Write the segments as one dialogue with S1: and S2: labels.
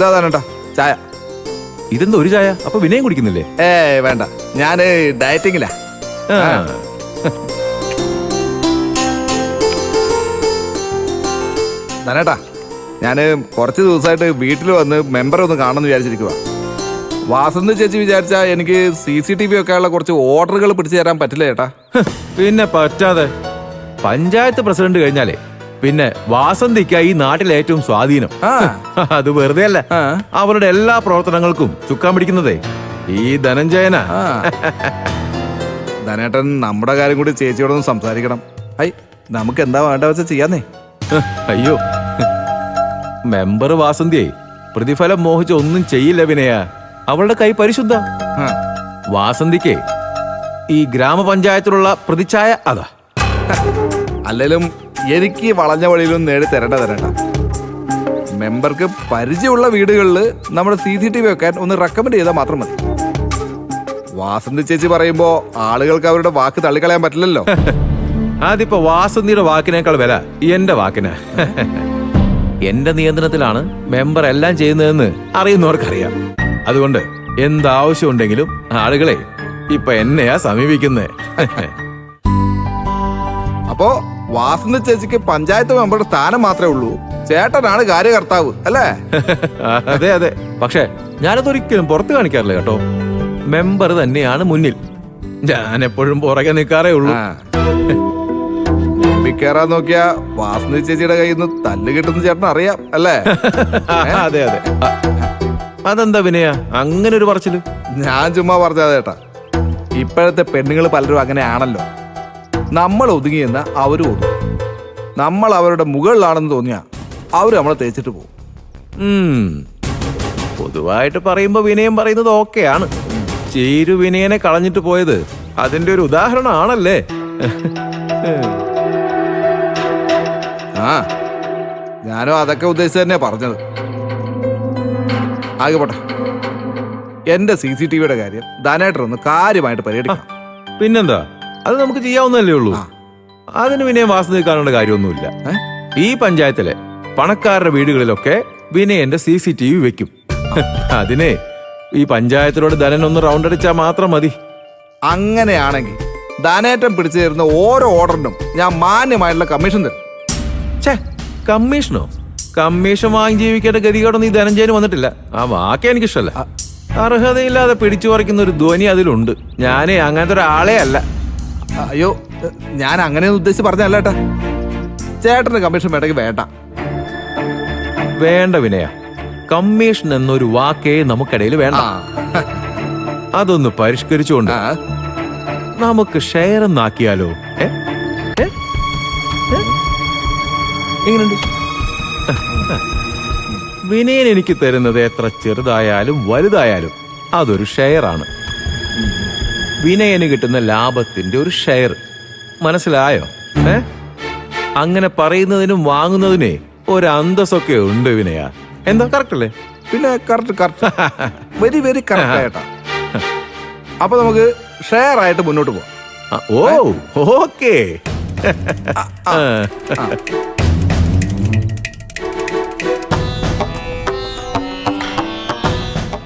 S1: ഇതാ ചായ.
S2: ഇതെന്താ ഒരു ചായ? അപ്പൊ വിനയം കുടിക്കുന്നില്ലേ?
S1: വേണ്ട, ഞാന് ഡയറ്റിങ്ങിലാ. ധനേട്ടാ, ഞാന് കുറച്ച് ദിവസമായിട്ട് വീട്ടിൽ വന്ന് മെമ്പറെ ഒന്ന് കാണണമെന്ന് വിചാരിച്ചിരിക്കുക. വാസന്തി ചേച്ചി വിചാരിച്ചാ എനിക്ക് CCTV ഒക്കെ ഉള്ള കുറച്ച് ഓർഡറുകൾ പിടിച്ചു തരാൻ പറ്റില്ല ചേട്ടാ.
S2: പിന്നെ പറ്റാതെ. പഞ്ചായത്ത് പ്രസിഡന്റ് കഴിഞ്ഞാലേ പിന്നെ വാസന്തിക്ക ഈ നാട്ടിലെ ഏറ്റവും സ്വാധീനം. അത് വെറുതെ അല്ല, അവരുടെ എല്ലാ പ്രവർത്തനങ്ങൾക്കും ചുക്കാൻ പിടിക്കുന്നതേ ഈ ധനഞ്ജയനാ.
S1: ധനേട്ടൻ നമ്മുടെ കാര്യം കൂടി ചേച്ചിയോടൊന്ന് സംസാരിക്കണം. നമുക്ക് എന്താ വേണ്ട വെച്ചാ ചെയ്യാന്നേ.
S2: അയ്യോ, മെമ്പർ വാസന്തിയെ പ്രതിഫലം മോഹിച്ച് ഒന്നും ചെയ്യില്ല വിനയ. അവളുടെ കൈ പരിശുദ്ധ. വാസന്തിക്ക് ഈ ഗ്രാമപഞ്ചായത്തിലുള്ള പ്രതിച്ഛായ അതാ.
S1: അല്ലെങ്കിലും എനിക്ക് വളഞ്ഞ വഴിയിലും നേടി തരേണ്ട. മെമ്പർക്ക് പരിചയമുള്ള വീടുകളിൽ നമ്മുടെ CCTV വെക്കാൻ ഒന്ന് റെക്കമെൻഡ് ചെയ്താൽ മാത്രം മതി. വാസന്തി ചേച്ചി പറയുമ്പോ ആളുകൾക്ക് അവരുടെ വാക്ക് തള്ളിക്കളയാൻ പറ്റില്ലല്ലോ.
S2: അതിപ്പോ വാസന്തിയുടെ വാക്കിനേക്കാൾ വില എന്റെ വാക്കിന്. എന്റെ നിയന്ത്രണത്തിലാണ് മെമ്പർ എല്ലാം ചെയ്യുന്നതെന്ന് അറിയുന്നവർക്കറിയാം. അതുകൊണ്ട് എന്താവശ്യം ഉണ്ടെങ്കിലും ആളുകളെ ഇപ്പൊ എന്നെയാ സമീപിക്കുന്നേ.
S1: അപ്പോ വാസന്തി ചേച്ചിക്ക് പഞ്ചായത്ത് മെമ്പറുടെ സ്ഥാനം മാത്രമേ ഉള്ളൂ, ചേട്ടനാണ് കാര്യകർത്താവ് അല്ലേ?
S2: അതെ അതെ. പക്ഷെ ഞാനതൊരിക്കലും പുറത്ത് കാണിക്കാറില്ല കേട്ടോ. മെമ്പർ തന്നെയാണ് മുന്നിൽ, ഞാൻ എപ്പോഴും പുറകെ നിൽക്കാറേ ഉള്ളൂ.
S1: കേറാൻ നോക്കിയാ വാസന്തി ചേച്ചിയുടെ കയ്യിൽ നിന്ന് തല്ല് കിട്ടുന്ന ചേട്ടൻ അറിയാം അല്ലേ?
S2: അതെ അതെ. അതെന്താ വിനയ അങ്ങനെ ഒരു പറച്ചില്?
S1: ഞാൻ ചുമ്മാ പറഞ്ഞാ ചേട്ടാ, ഇപ്പോഴത്തെ പെണ്ണുങ്ങൾ പലരും അങ്ങനെയാണല്ലോ. നമ്മൾ ഒതുങ്ങിയെന്ന അവരും ഒതുങ്ങും. നമ്മൾ അവരുടെ മുകളിലാണെന്ന് തോന്നിയാ അവര് നമ്മളെ തേച്ചിട്ട് പോകും.
S2: പൊതുവായിട്ട് പറയുമ്പോ വിനയം പറയുന്നത് ഓക്കെയാണ്. ചേരു വിനയനെ കളഞ്ഞിട്ട് പോയത് അതിന്റെ ഒരു ഉദാഹരണമാണല്ലേ?
S1: ഞാനും അതൊക്കെ ഉദ്ദേശിച്ച് തന്നെ പറഞ്ഞത്. ആകെ പോട്ടെ, എന്റെ CCTVയുടെ കാര്യം ധനേട്ടനൊന്ന് കാര്യമായിട്ട് പരിഗണിക്കണം.
S2: പിന്നെന്താ, അത് നമുക്ക് ചെയ്യാവുന്നല്ലേ ഉള്ളൂ. അതിന് വിനയം വാസന കാണേണ്ട കാര്യമൊന്നുമില്ല. ഈ പഞ്ചായത്തിലെ പണക്കാരുടെ വീടുകളിലൊക്കെ വിനയന്റെ CCTV വെക്കും. അതിനെ ഈ പഞ്ചായത്തിലോട് ധനൻ ഒന്ന് റൗണ്ട് അടിച്ചാൽ മാത്രം മതി.
S1: അങ്ങനെയാണെങ്കിൽ ധനേട്ടൻ പിടിച്ചു തരുന്ന ഓരോ ഓർഡറിനും ഞാൻ മാന്യമായിട്ടുള്ള കമ്മീഷൻ തരും.
S2: കമ്മീഷനോ? കമ്മീഷൻ വാങ്ങി ജീവിക്കേണ്ട ഗതികേടൊന്നും ഈ ധനഞ്ജയന് വന്നിട്ടില്ല. ആ വാക്ക് എനിക്കിഷ്ടല്ല. അർഹതയില്ലാതെ പിടിച്ചു പറിക്കുന്ന ഒരു ധ്വനി അതിലുണ്ട്. ഞാനേ അങ്ങനത്തെ ഒരാളെ അല്ല.
S1: അയ്യോ, ഞാൻ അങ്ങനെയൊന്നും ഉദ്ദേശിച്ച് പറഞ്ഞല്ല ഏട്ടാ. ചേട്ടന് കമ്മീഷൻ വേണ്ടെങ്കിൽ വേണ്ട.
S2: വേണ്ട വിനയ, കമ്മീഷൻ എന്നൊരു വാക്കേ നമുക്കിടയിൽ വേണ്ട. അതൊന്ന് പരിഷ്കരിച്ചുകൊണ്ട് നമുക്ക് ഷെയർ എന്നാക്കിയാലോ? എങ്ങനെയുണ്ട്? വിനയൻ എനിക്ക് തരുന്നത് എത്ര ചെറുതായാലും വലുതായാലും അതൊരു ഷെയറാണ്. വിനയന് കിട്ടുന്ന ലാഭത്തിന്റെ ഒരു ഷെയർ. മനസ്സിലായോ? അങ്ങനെ പറയുന്നതിനും വാങ്ങുന്നതിനെ ഒരു അന്തസ്സൊക്കെ ഉണ്ട് വിനയ. എന്താ, കറക്റ്റ് അല്ലേ?
S1: പിന്നെ കറക്റ്റ്, വെരി വെരി കറക്റ്റ് ഏട്ടാ. അപ്പൊ നമുക്ക് ഷെയർ ആയിട്ട് മുന്നോട്ട് പോവാം.
S2: ഓ, ഓക്കേ.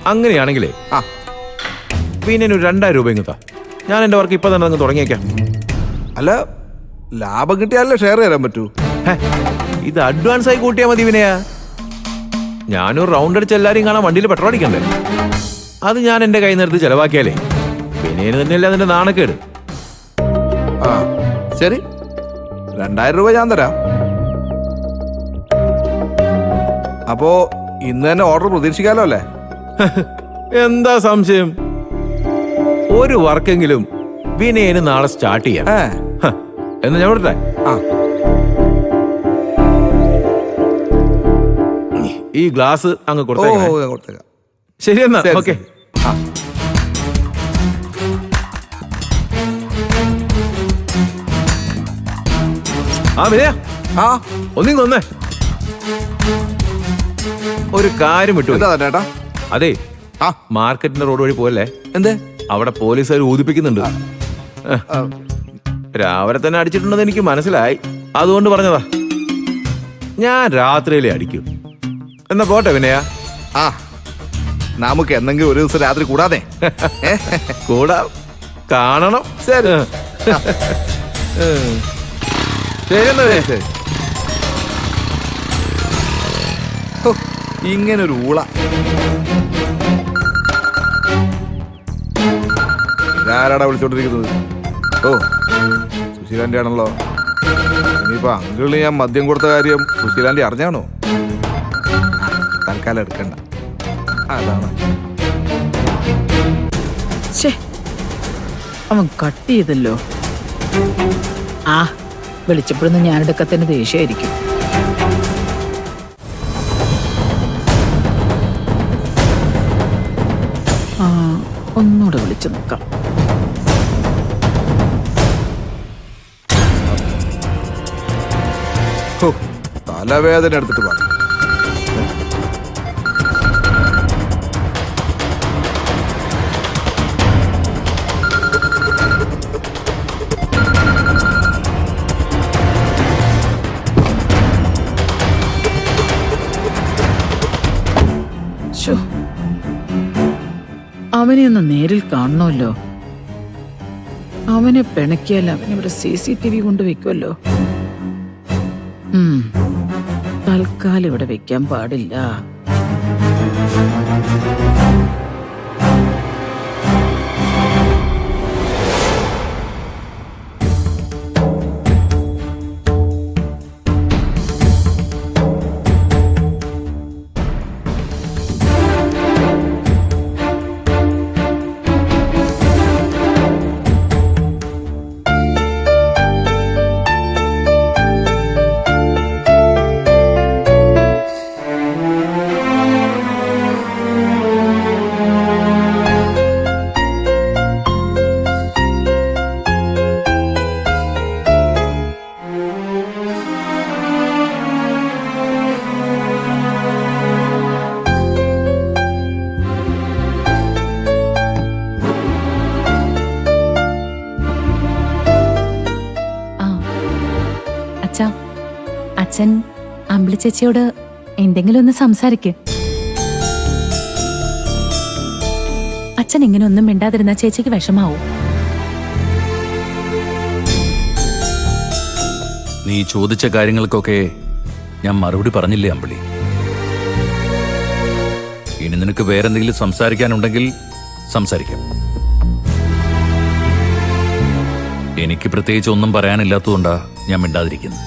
S2: അങ്ങനെയാണെങ്കിലേ പിന്നെ ഒരു 2000 രൂപ ഇങ്ങത്താ. ഞാൻ എന്റെ വർക്ക് ഇപ്പൊ തന്നെ തുടങ്ങിയേക്കാം.
S1: അല്ല, ലാഭം കിട്ടിയാലേ ഷെയർ തരാൻ പറ്റൂ.
S2: ഇത് അഡ്വാൻസ് ആയി കൂട്ടിയാ മതി വിനയ. ഞാനൊരു റൗണ്ട് അടിച്ച് എല്ലാരെയും കാണാൻ വണ്ടിയിൽ പെട്രോൾ അടിക്കണ്ടേ? അത് ഞാൻ എന്റെ കൈ നിർത്തി ചെലവാക്കിയാലേ വിനയന് തന്നെയല്ലേ അതിന്റെ നാണക്കേട്.
S1: ശരി, 2000 രൂപ ഞാൻ തരാം. അപ്പോ ഇന്ന് തന്നെ ഓർഡർ പ്രതീക്ഷിക്കാലോ അല്ലേ?
S2: എന്താ സംശയം? ഒരു വർക്കെങ്കിലും വിനയന് നാളെ സ്റ്റാർട്ട് ചെയ്യാം. എന്ന് ഞാൻ വിടട്ടെ? ഈ ഗ്ലാസ് അങ്ങ് കൊടുത്തേക്കാം. ശരി എന്നാ, ഓക്കെ. വിനയ, ഒന്നിങ്ങ് വന്നേ. ഒരു കാര്യം വിട്ടു.
S1: ചേട്ടാ,
S2: അതെ, മാർക്കറ്റിന്റെ റോഡ് വഴി പോയല്ലേ?
S1: എന്തേ?
S2: അവിടെ പോലീസുകാർ ഊതിപ്പിക്കുന്നുണ്ട്. രാവിലെ തന്നെ അടിച്ചിട്ടുണ്ടെന്ന് എനിക്ക് മനസ്സിലായി. അതുകൊണ്ട് പറഞ്ഞതാ. ഞാൻ രാത്രിയിലേ അടിക്കും. എന്നാ പോട്ടെ വിനയ.
S1: ആ നമുക്ക് എന്തെങ്കിലും ഒരു ദിവസം രാത്രി കൂടാതെ
S2: കൂടാ കാണണം.
S1: ശരി
S2: ശരി എന്നാ
S1: ശരി. ഹോ, ഇങ്ങനൊരു ഊള. ഇതാരാടാ വിളിച്ചോണ്ടിരിക്കുന്നത്? ഓ സുശീലാന്റെ ആണല്ലോ. ഇനിയിപ്പോ അങ്കിളിന് ഞാൻ മദ്യം കൊടുത്ത കാര്യം സുശീലാന്റെ അറിഞ്ഞാണോ? തൽക്കാലം എടുക്കണ്ട. അതാണ്
S3: അവൻ കട്ട് ചെയ്തല്ലോ. ആ വിളിച്ചപ്പോഴൊന്നും ഞാനെടുക്കത്തിന് ദേഷ്യമായിരിക്കും. ആ ഒന്നുകൂടെ വിളിച്ചു നോക്കാം.
S1: ഹോ, തലവേദന എടുത്തിട്ട് പാ.
S3: അവനെ ഒന്ന് നേരിൽ കാണണമല്ലോ. അവനെ പിണക്കിയാൽ അവനിവിടെ CCTV കൊണ്ട് വെക്കുമല്ലോ. തൽക്കാലം ഇവിടെ വെക്കാൻ പാടില്ല.
S4: അച്ഛൻ അമ്പിളി ചേച്ചിയോട് എന്തെങ്കിലും ഒന്ന് സംസാരിക്ക്. അച്ഛൻ ഇങ്ങനെ ഒന്നും മിണ്ടാതിരുന്ന ചേച്ചിക്ക് വിഷമാവും.
S5: നീ ചോദിച്ച കാര്യങ്ങൾക്കൊക്കെ ഞാൻ മറുപടി പറഞ്ഞില്ലേ അമ്പിളി? ഇനി നിനക്ക് വേറെന്തെങ്കിലും സംസാരിക്കാനുണ്ടെങ്കിൽ സംസാരിക്കാം. എനിക്ക് പ്രത്യേകിച്ച് ഒന്നും പറയാനില്ലാത്തതുകൊണ്ടാ ഞാൻ മിണ്ടാതിരിക്കുന്നത്.